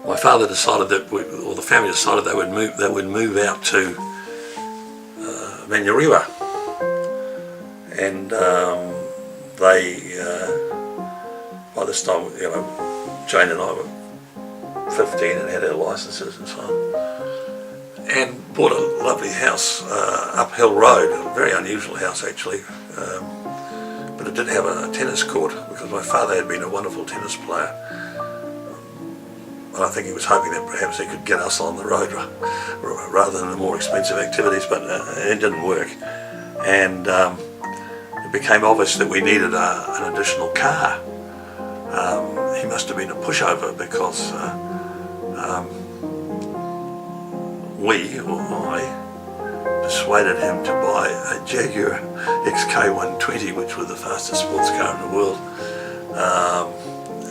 my father decided that, or the family decided they would move out to Manurewa, and by this time, you know, Jane and I were 15 and had our licences and so on, and bought a lovely house up Hill Road, a very unusual house actually, but it did have a tennis court because my father had been a wonderful tennis player. And I think he was hoping that perhaps he could get us on the road rather than the more expensive activities, but it didn't work. And it became obvious that we needed an additional car. He must have been a pushover because I persuaded him to buy a Jaguar XK120, which was the fastest sports car in the world.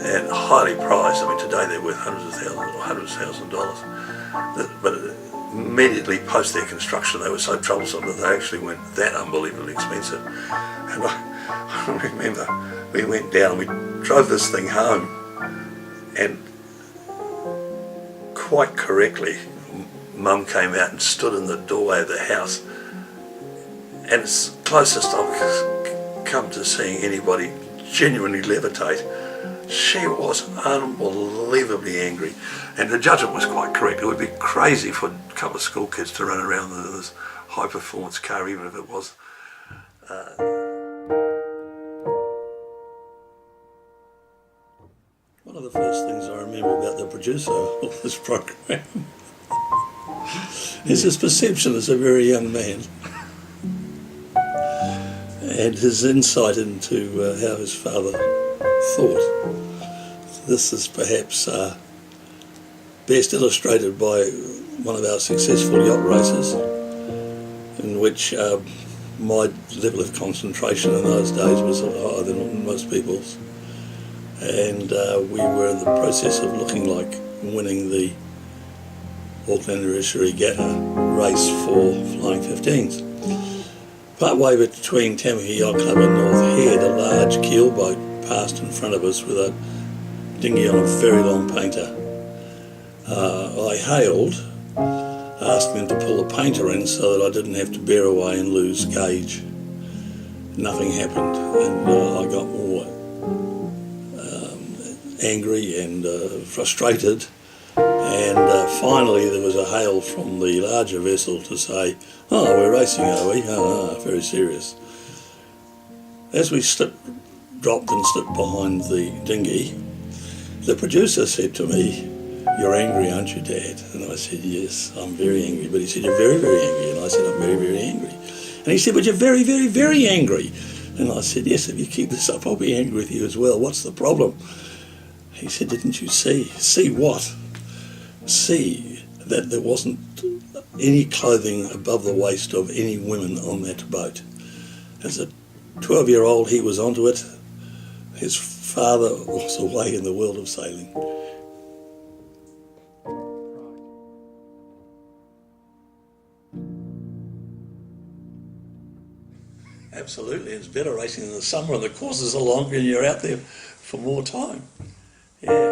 And highly prized. I mean, today they're worth hundreds of thousands of dollars. But immediately post their construction, they were so troublesome that they actually weren't that unbelievably expensive. And I remember we went down and we drove this thing home, and quite correctly, Mum came out and stood in the doorway of the house, and it's the closest I've come to seeing anybody genuinely levitate. She was unbelievably angry, and the judgment was quite correct. It would be crazy for a couple of school kids to run around in this high-performance car, even if it was. One of the first things I remember about the producer of this program is his perception as a very young man, and his insight into how his father thought. This is perhaps best illustrated by one of our successful yacht races, in which my level of concentration in those days was higher than most people's, and we were in the process of looking like winning the Auckland Anniversary Regatta race for Flying 15s. Partway between Tamaki Yacht Club and North Head, a large keelboat passed in front of us with a dinghy on a very long painter. I hailed, asking them to pull the painter in so that I didn't have to bear away and lose gauge. Nothing happened, and I got more angry and frustrated, and finally there was a hail from the larger vessel to say, "Oh, we're racing, are we? Oh, very serious." As we dropped and slipped behind the dinghy, the producer said to me, "You're angry, aren't you, Dad?" And I said, "Yes, I'm very angry." But he said, "You're very, very angry." And I said, "I'm very, very angry." And he said, "But you're very, very, very angry." And I said, "Yes, if you keep this up, I'll be angry with you as well. What's the problem?" He said, "Didn't you see?" "See what?" "See that there wasn't any clothing above the waist of any women on that boat." As a 12-year-old, he was onto it. His father was away in the world of sailing. Absolutely, it's better racing in the summer and the courses are longer and you're out there for more time. Yeah.